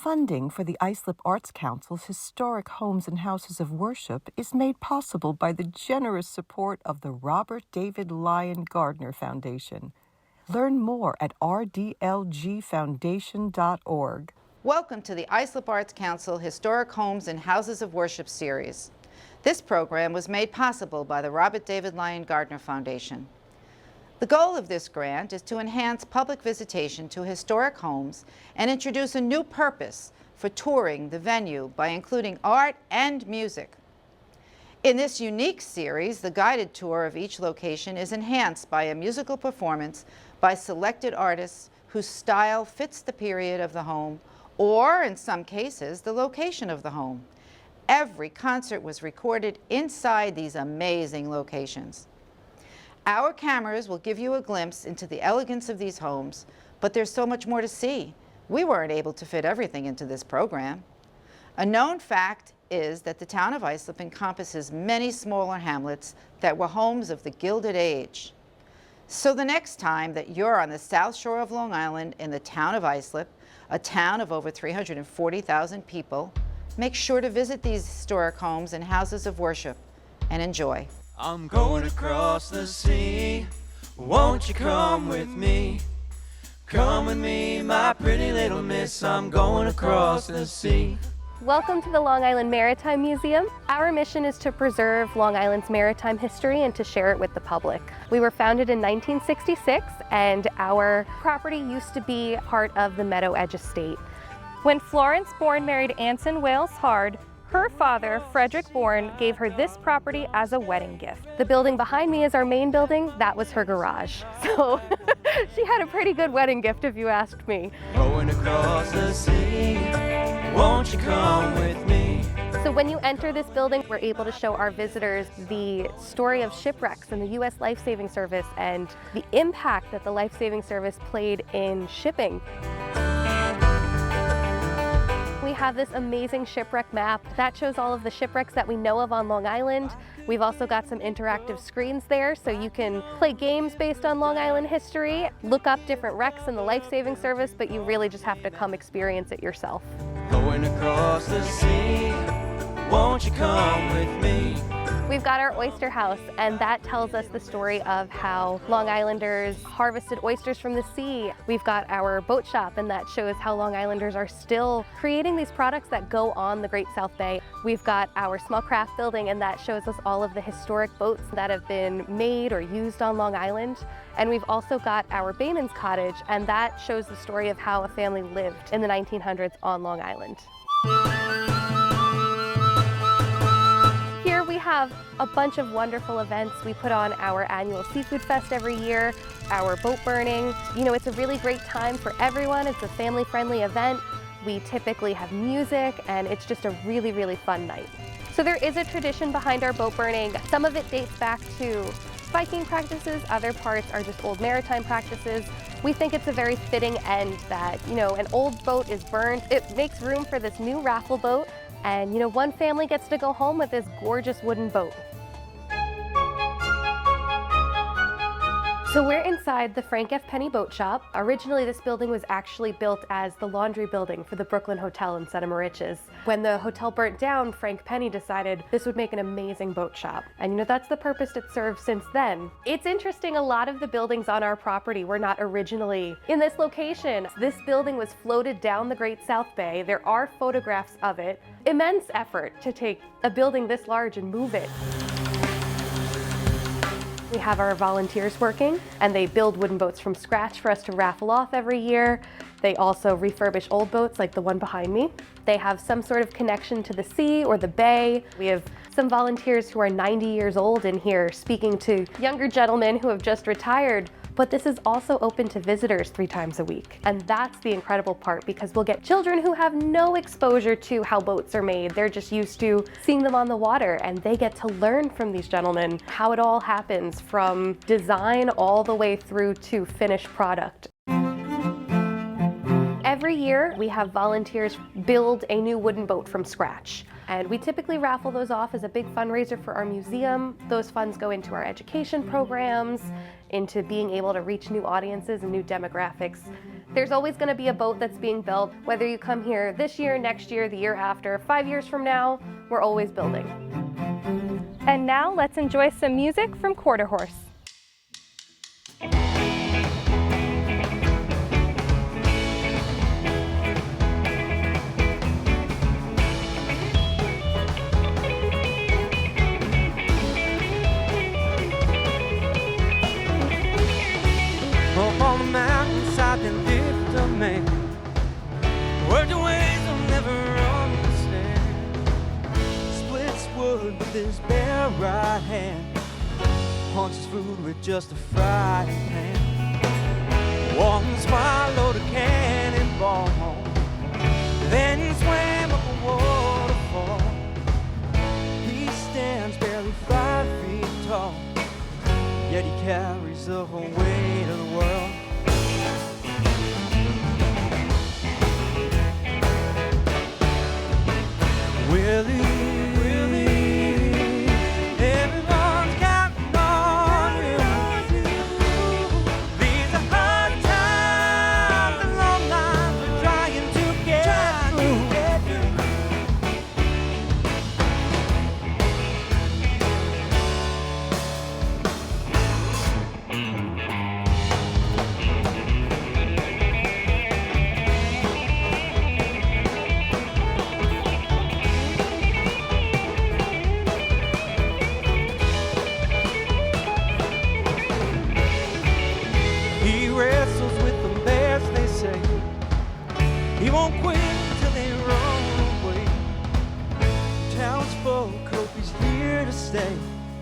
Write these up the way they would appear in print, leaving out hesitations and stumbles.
Funding for the Islip Arts Council's Historic Homes and Houses of Worship is made possible by the generous support of the Robert David Lyon Gardner Foundation. Learn more at rdlgfoundation.org. Welcome to the Islip Arts Council Historic Homes and Houses of Worship series. This program was made possible by the Robert David Lyon Gardner Foundation. The goal of this grant is to enhance public visitation to historic homes and introduce a new purpose for touring the venue by including art and music. In this unique series, the guided tour of each location is enhanced by a musical performance by selected artists whose style fits the period of the home, or in some cases, the location of the home. Every concert was recorded inside these amazing locations. Our cameras will give you a glimpse into the elegance of these homes, but there's so much more to see. We weren't able to fit everything into this program. A known fact is that the town of Islip encompasses many smaller hamlets that were homes of the Gilded Age. So the next time that you're on the South Shore of Long Island in the town of Islip, a town of over 340,000 people, make sure to visit these historic homes and houses of worship and enjoy. I'm going across the sea, won't you come with me? Come with me, my pretty little miss, I'm going across the sea. Welcome to the Long Island Maritime Museum. Our mission is to preserve Long Island's maritime history and to share it with the public. We were founded in 1966 and our property used to be part of the Meadow Edge Estate. When Florence Bourne married Anson Wales Hard, her father, Frederick Bourne, gave her this property as a wedding gift. The building behind me is our main building. That was her garage. So she had a pretty good wedding gift if you asked me. Going across the sea, won't you come with me? So when you enter this building, we're able to show our visitors the story of shipwrecks and the U.S. Life-Saving Service and the impact that the Life-Saving Service played in shipping. We have this amazing shipwreck map that shows all of the shipwrecks that we know of on Long Island. We've also got some interactive screens there so you can play games based on Long Island history, look up different wrecks in the Life-Saving Service, but you really just have to come experience it yourself. Going across the sea, won't you come with me? We've got our oyster house, and that tells us the story of how Long Islanders harvested oysters from the sea. We've got our boat shop, and that shows how Long Islanders are still creating these products that go on the Great South Bay. We've got our small craft building, and that shows us all of the historic boats that have been made or used on Long Island. And we've also got our Bayman's Cottage, and that shows the story of how a family lived in the 1900s on Long Island. Here we have a bunch of wonderful events. We put on our annual Seafood Fest every year, our boat burning. You know, it's a really great time for everyone. It's a family-friendly event. We typically have music, and it's just a really, really fun night. So there is a tradition behind our boat burning. Some of it dates back to Viking practices, other parts are just old maritime practices. We think it's a very fitting end that, you know, an old boat is burned. It makes room for this new raffle boat. And you know, one family gets to go home with this gorgeous wooden boat. So we're inside the Frank F. Penny Boat Shop. Originally, this building was actually built as the laundry building for the Brooklyn Hotel in Santa Mauritius. When the hotel burnt down, Frank Penny decided this would make an amazing boat shop. And you know, that's the purpose it served since then. It's interesting, a lot of the buildings on our property were not originally in this location. This building was floated down the Great South Bay. There are photographs of it. Immense effort to take a building this large and move it. We have our volunteers working, and they build wooden boats from scratch for us to raffle off every year. They also refurbish old boats like the one behind me. They have some sort of connection to the sea or the bay. We have some volunteers who are 90 years old in here speaking to younger gentlemen who have just retired. But this is also open to visitors 3 times a week. And that's the incredible part, because we'll get children who have no exposure to how boats are made. They're just used to seeing them on the water, and they get to learn from these gentlemen how it all happens from design all the way through to finished product. Every year, we have volunteers build a new wooden boat from scratch. And we typically raffle those off as a big fundraiser for our museum. Those funds go into our education programs, into being able to reach new audiences and new demographics. There's always going to be a boat that's being built, whether you come here this year, next year, the year after, 5 years from now, we're always building. And now let's enjoy some music from Quarter Horse. Up on the mountainside they lived a man, worked in ways I'll never understand. Splits wood with his bare right hand, punches food with just a frying pan. Once swallowed a cannonball, then swam up a waterfall. He stands barely 5 feet tall, yet he carries the whole weight of the world. Willie, everyone's counting on you. These are hard times and long lines we're trying to get through. He wrestles with them bears, they say. He won't quit until they run away. Townsfolk hope he's here to stay,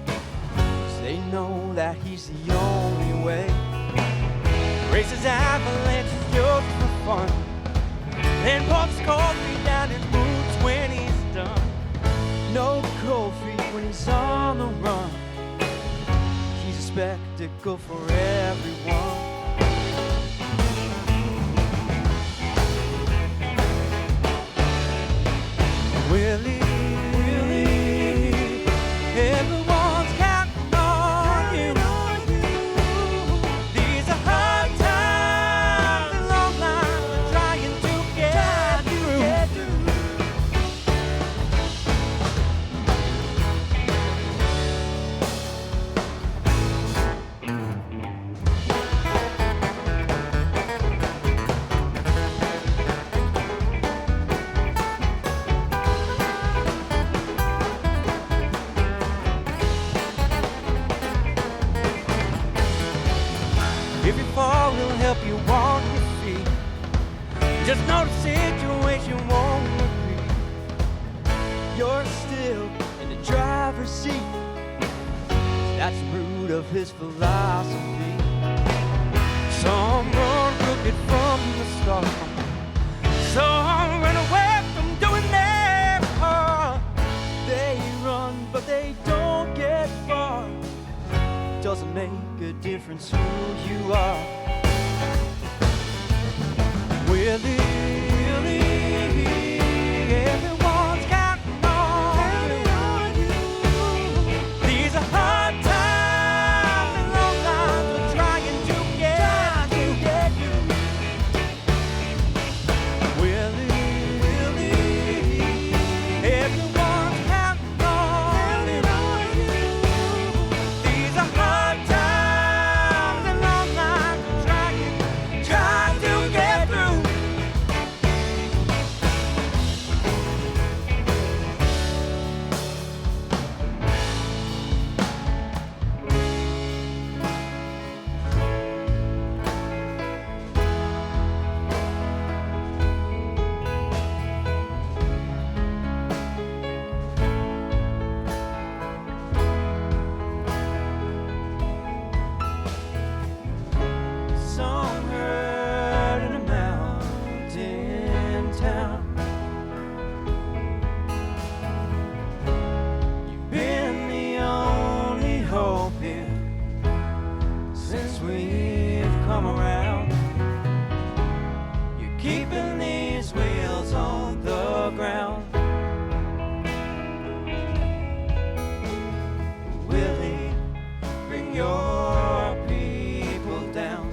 'cause they know that he's the only way. Races avalanches just for fun, then pops coffee down his boots when he's done. No cold feet when he's on the run. He's a spectacle for everyone. Willie, everyone's counting on you. These are hard times and long lines we're trying to get through. If you fall, he'll help you on your feet. Just know the situation won't repeat. You're still in the driver's seat. That's the root of his philosophy. Some run crooked from the start, some run away from doing their part. They run, but they don't get far. Doesn't make a difference who you are. Willie, everyone's counting on you. These are hard times and long lines we're trying to get through. Willie, everyone's counting on you. These are hard times and long lines we're trying to get through. Song heard in a mountain town. You've been the only hope here since we've come around. You're keeping these wheels on the ground. Willie, bring your people down.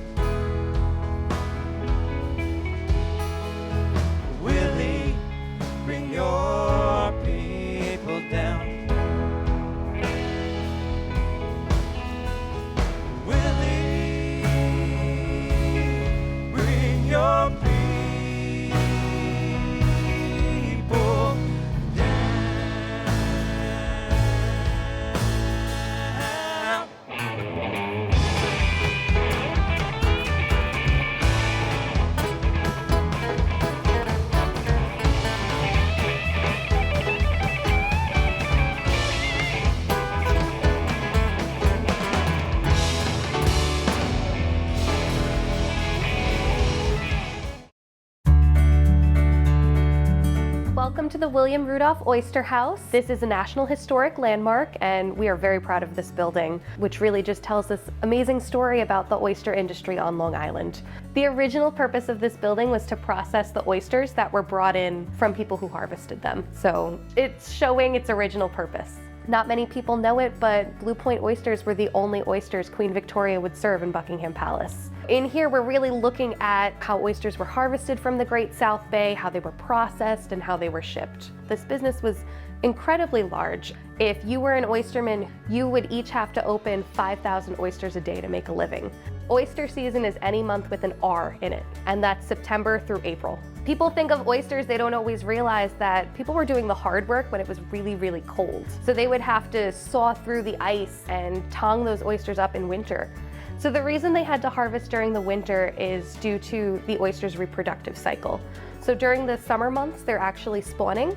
Welcome to the William Rudolph Oyster House. This is a National Historic Landmark, and we are very proud of this building, which really just tells this amazing story about the oyster industry on Long Island. The original purpose of this building was to process the oysters that were brought in from people who harvested them. So it's showing its original purpose. Not many people know it, but Blue Point oysters were the only oysters Queen Victoria would serve in Buckingham Palace. In here, we're really looking at how oysters were harvested from the Great South Bay, how they were processed, and how they were shipped. This business was incredibly large. If you were an oysterman, you would each have to open 5,000 oysters a day to make a living. Oyster season is any month with an R in it, and that's September through April. People think of oysters, they don't always realize that people were doing the hard work when it was really, really cold. So they would have to saw through the ice and tong those oysters up in winter. So the reason they had to harvest during the winter is due to the oyster's reproductive cycle. So during the summer months, they're actually spawning,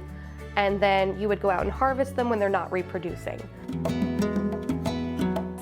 and then you would go out and harvest them when they're not reproducing.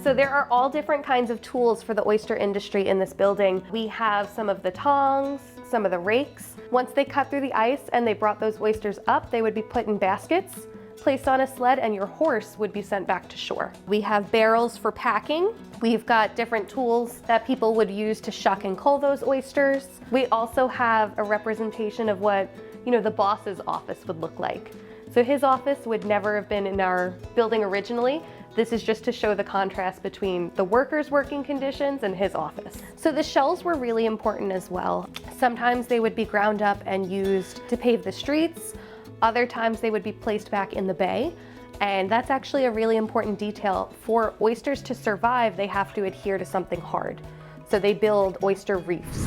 So there are all different kinds of tools for the oyster industry in this building. We have some of the tongs, some of the rakes. Once they cut through the ice and they brought those oysters up, they would be put in baskets, placed on a sled, and your horse would be sent back to shore. We have barrels for packing. We've got different tools that people would use to shuck and cull those oysters. We also have a representation of what, the boss's office would look like. So his office would never have been in our building originally. This is just to show the contrast between the workers' working conditions and his office. So the shells were really important as well. Sometimes they would be ground up and used to pave the streets. Other times they would be placed back in the bay. And that's actually a really important detail. For oysters to survive, they have to adhere to something hard. So they build oyster reefs.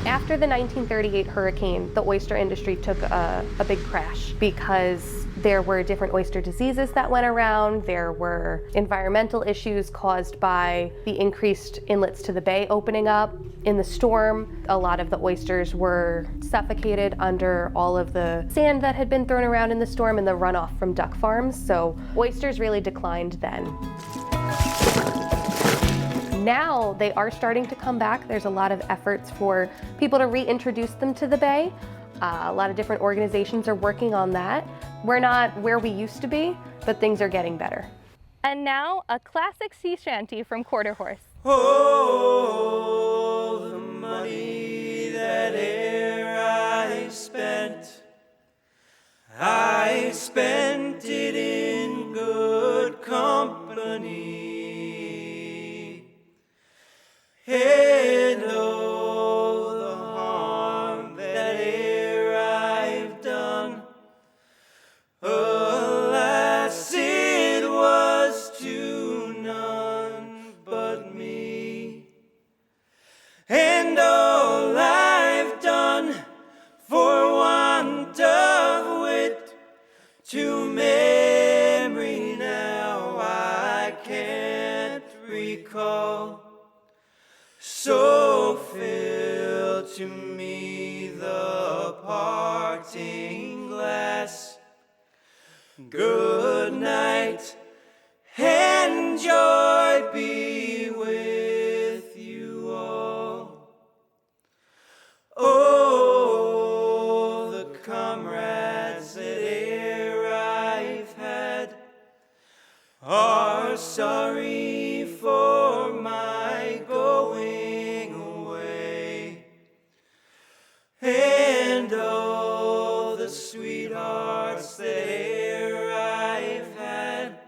After the 1938 hurricane, the oyster industry took a big crash because there were different oyster diseases that went around. There were environmental issues caused by the increased inlets to the bay opening up. In the storm, a lot of the oysters were suffocated under all of the sand that had been thrown around in the storm and the runoff from duck farms. So oysters really declined then. Now they are starting to come back. There's a lot of efforts for people to reintroduce them to the bay. A lot of different organizations are working on that. We're not where we used to be, but things are getting better. And now, a classic sea shanty from Quarter Horse. Oh, the money that e'er I spent it in good company. And oh, the harm that e'er I've done, alas, it was to none but me. And all I've done for want of wit, to memory now I can't recall. So fill to me the parting glass. Good night, and joy be with you all. Oh, the comrades that e'er I've had are sorry for my going away. And oh, the sweethearts that e'er I've had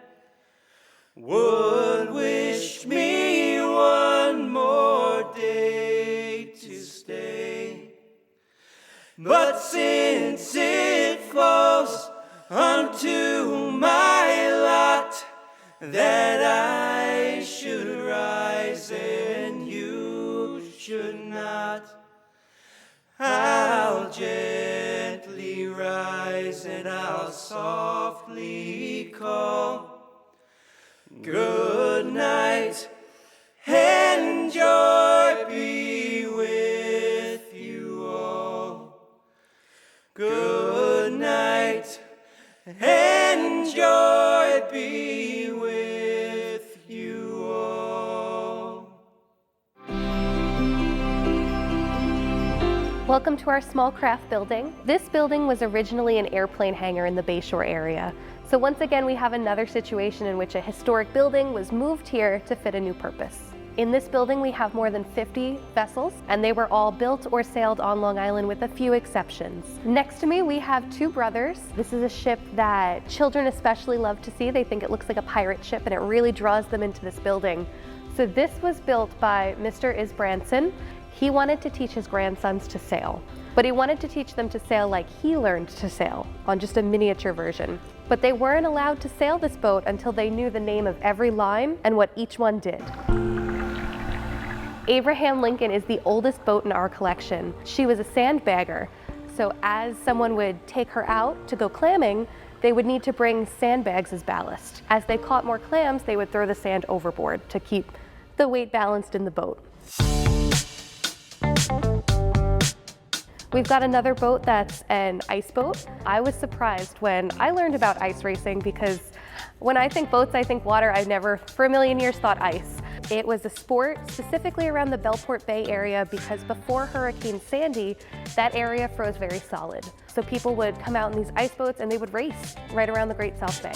would wish me one more day to stay. But since it falls unto my lot that I should rise and you should not, I'll gently rise and I'll softly call. Good night, and joy be with you all. Good night, and joy be with you all. Welcome to our small craft building. This building was originally an airplane hangar in the Bayshore area. So once again, we have another situation in which a historic building was moved here to fit a new purpose. In this building, we have more than 50 vessels, and they were all built or sailed on Long Island with a few exceptions. Next to me, we have two brothers. This is a ship that children especially love to see. They think it looks like a pirate ship, and it really draws them into this building. So this was built by Mr. Isbranson. He wanted to teach his grandsons to sail, but he wanted to teach them to sail like he learned to sail, on just a miniature version. But they weren't allowed to sail this boat until they knew the name of every line and what each one did. Abraham Lincoln is the oldest boat in our collection. She was a sandbagger, so as someone would take her out to go clamming, they would need to bring sandbags as ballast. As they caught more clams, they would throw the sand overboard to keep the weight balanced in the boat. We've got another boat that's an ice boat. I was surprised when I learned about ice racing because when I think boats, I think water. I've never for a million years thought ice. It was a sport specifically around the Belport Bay area because before Hurricane Sandy, that area froze very solid. So people would come out in these ice boats and they would race right around the Great South Bay.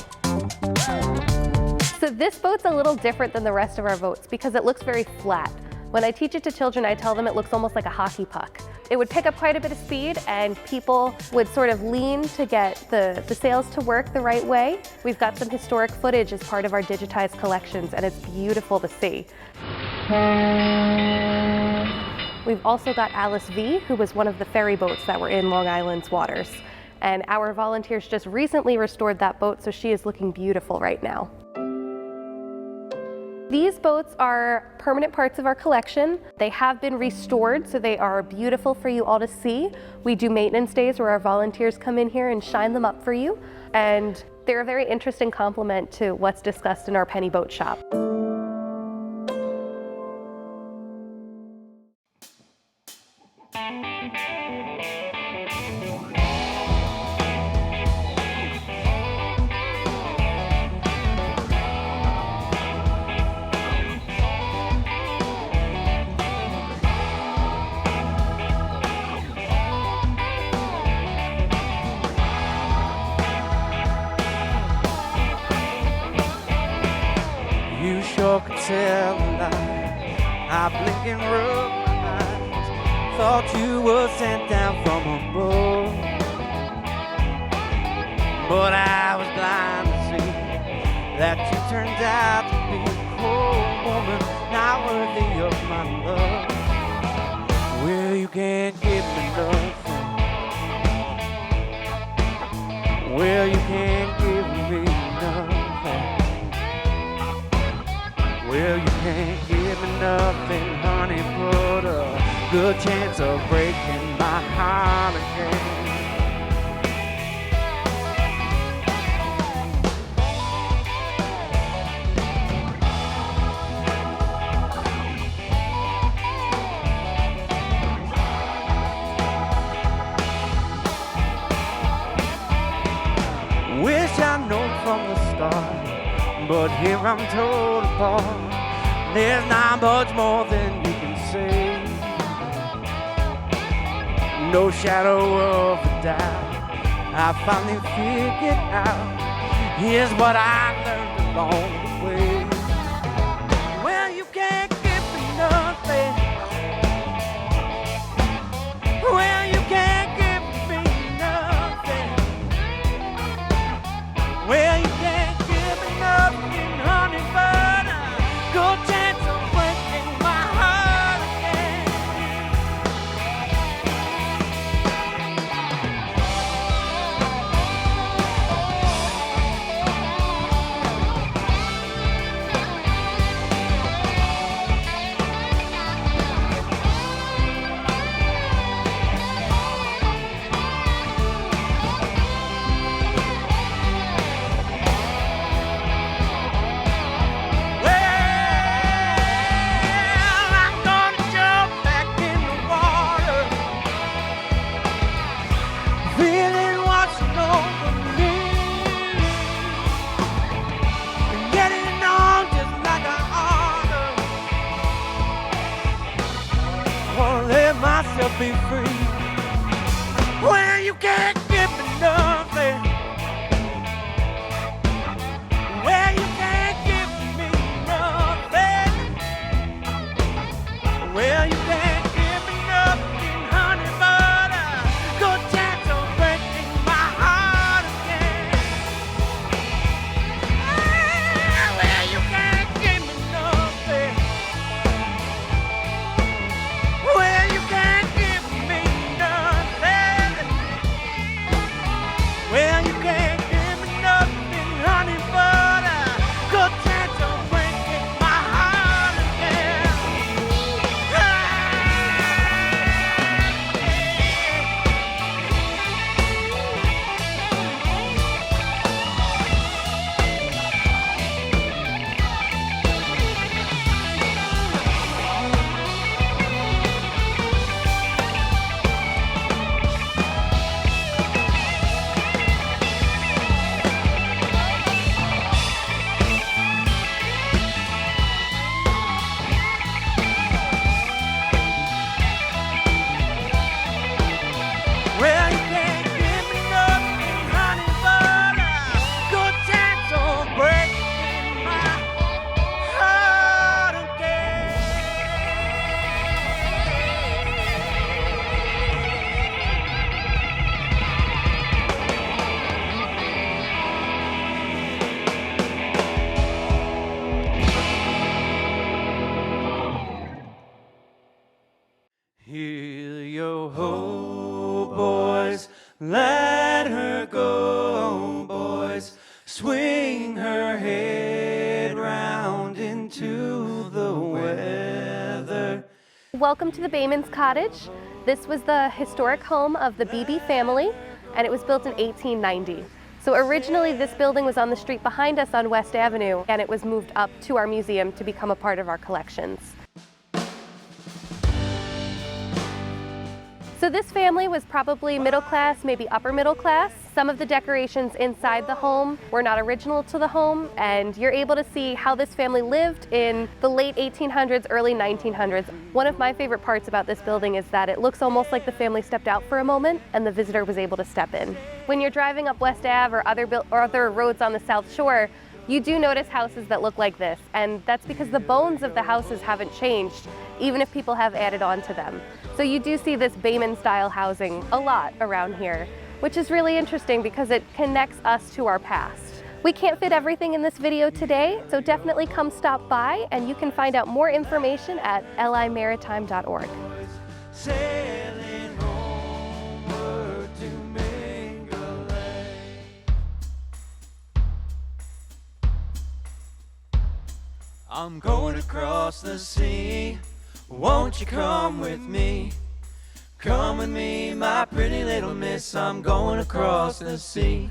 So this boat's a little different than the rest of our boats because it looks very flat. When I teach it to children, I tell them it looks almost like a hockey puck. It would pick up quite a bit of speed and people would sort of lean to get the sails to work the right way. We've got some historic footage as part of our digitized collections and it's beautiful to see. We've also got Alice V, who was one of the ferry boats that were in Long Island's waters. And our volunteers just recently restored that boat, so she is looking beautiful right now. These boats are permanent parts of our collection. They have been restored, so they are beautiful for you all to see. We do maintenance days where our volunteers come in here and shine them up for you. And they're a very interesting complement to what's discussed in our penny boat shop. You sure could tell a lie. I blink and rub my eyes. Thought you were sent down from above, but I was blind to see that you turned out to be a cold woman, not worthy of my love. Well, you can't give me nothing. Well, you can't give me nothing. Well, you can't give me nothing, honey, but a good chance of breaking my heart again. Wish I'd known from the start, but here I'm torn apart. There's not much more than you can say. No shadow of a doubt, I finally figured out. Here's what I learned along the way. Well, you can't give me nothing. Well, you can't give me nothing. Well, you can't give me nothing, honey, but a good chance of breaking my heart again. Be free. turning her head round into the weather. Welcome to the Bayman's Cottage. This was the historic home of the Beebe family, and it was built in 1890. So originally this building was on the street behind us on West Avenue, and it was moved up to our museum to become a part of our collections. So this family was probably middle class, maybe upper middle class. Some of the decorations inside the home were not original to the home, and you're able to see how this family lived in the late 1800s, early 1900s. One of my favorite parts about this building is that it looks almost like the family stepped out for a moment and the visitor was able to step in. When you're driving up West Ave or other roads on the South Shore, you do notice houses that look like this, and that's because the bones of the houses haven't changed, even if people have added on to them. So you do see this Bayman-style housing a lot around here, which is really interesting because it connects us to our past. We can't fit everything in this video today, so definitely come stop by, and you can find out more information at limaritime.org. Sailing homeward to Mingle Lake. I'm going across the sea. Won't you come with me? Come with me, my pretty little miss. I'm going across the sea.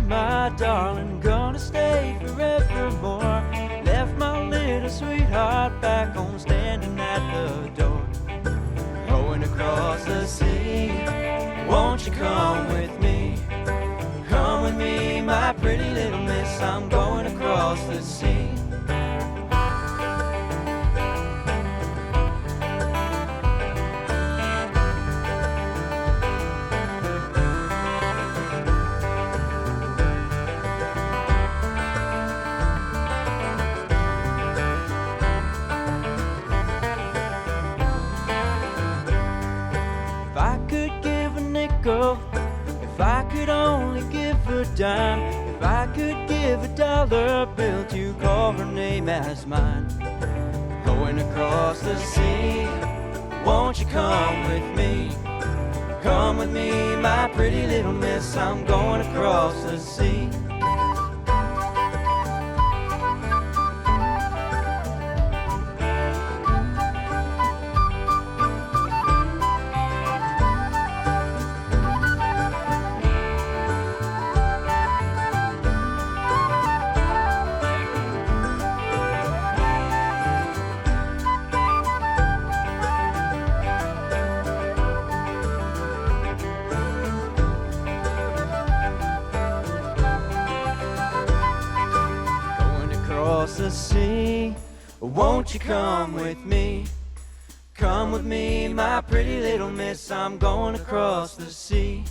My darling, gonna stay forevermore. Left my little sweetheart back home, standing at the door. Going across the sea, won't you come with me? Come with me, my pretty little miss. I'm going across the sea. If I could only give a dime, if I could give $1 bill to call her name as mine. Going across the sea, won't you come with me? Come with me, my pretty little miss. I'm going across the sea. The sea, won't you come with me? Come with me, my pretty little miss. I'm going across the sea.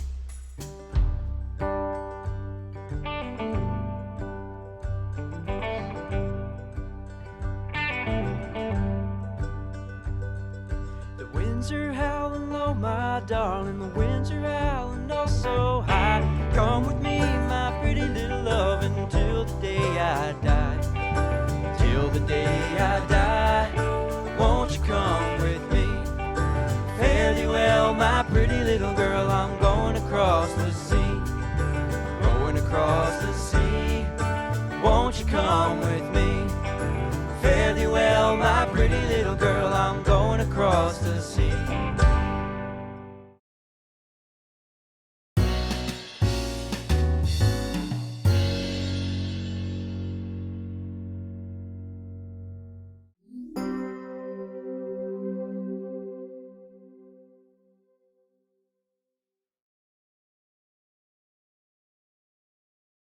The winds are howling low, my darling. The winds are howling oh so high. Come with me, my pretty little love, until the day I die. Till the day I die.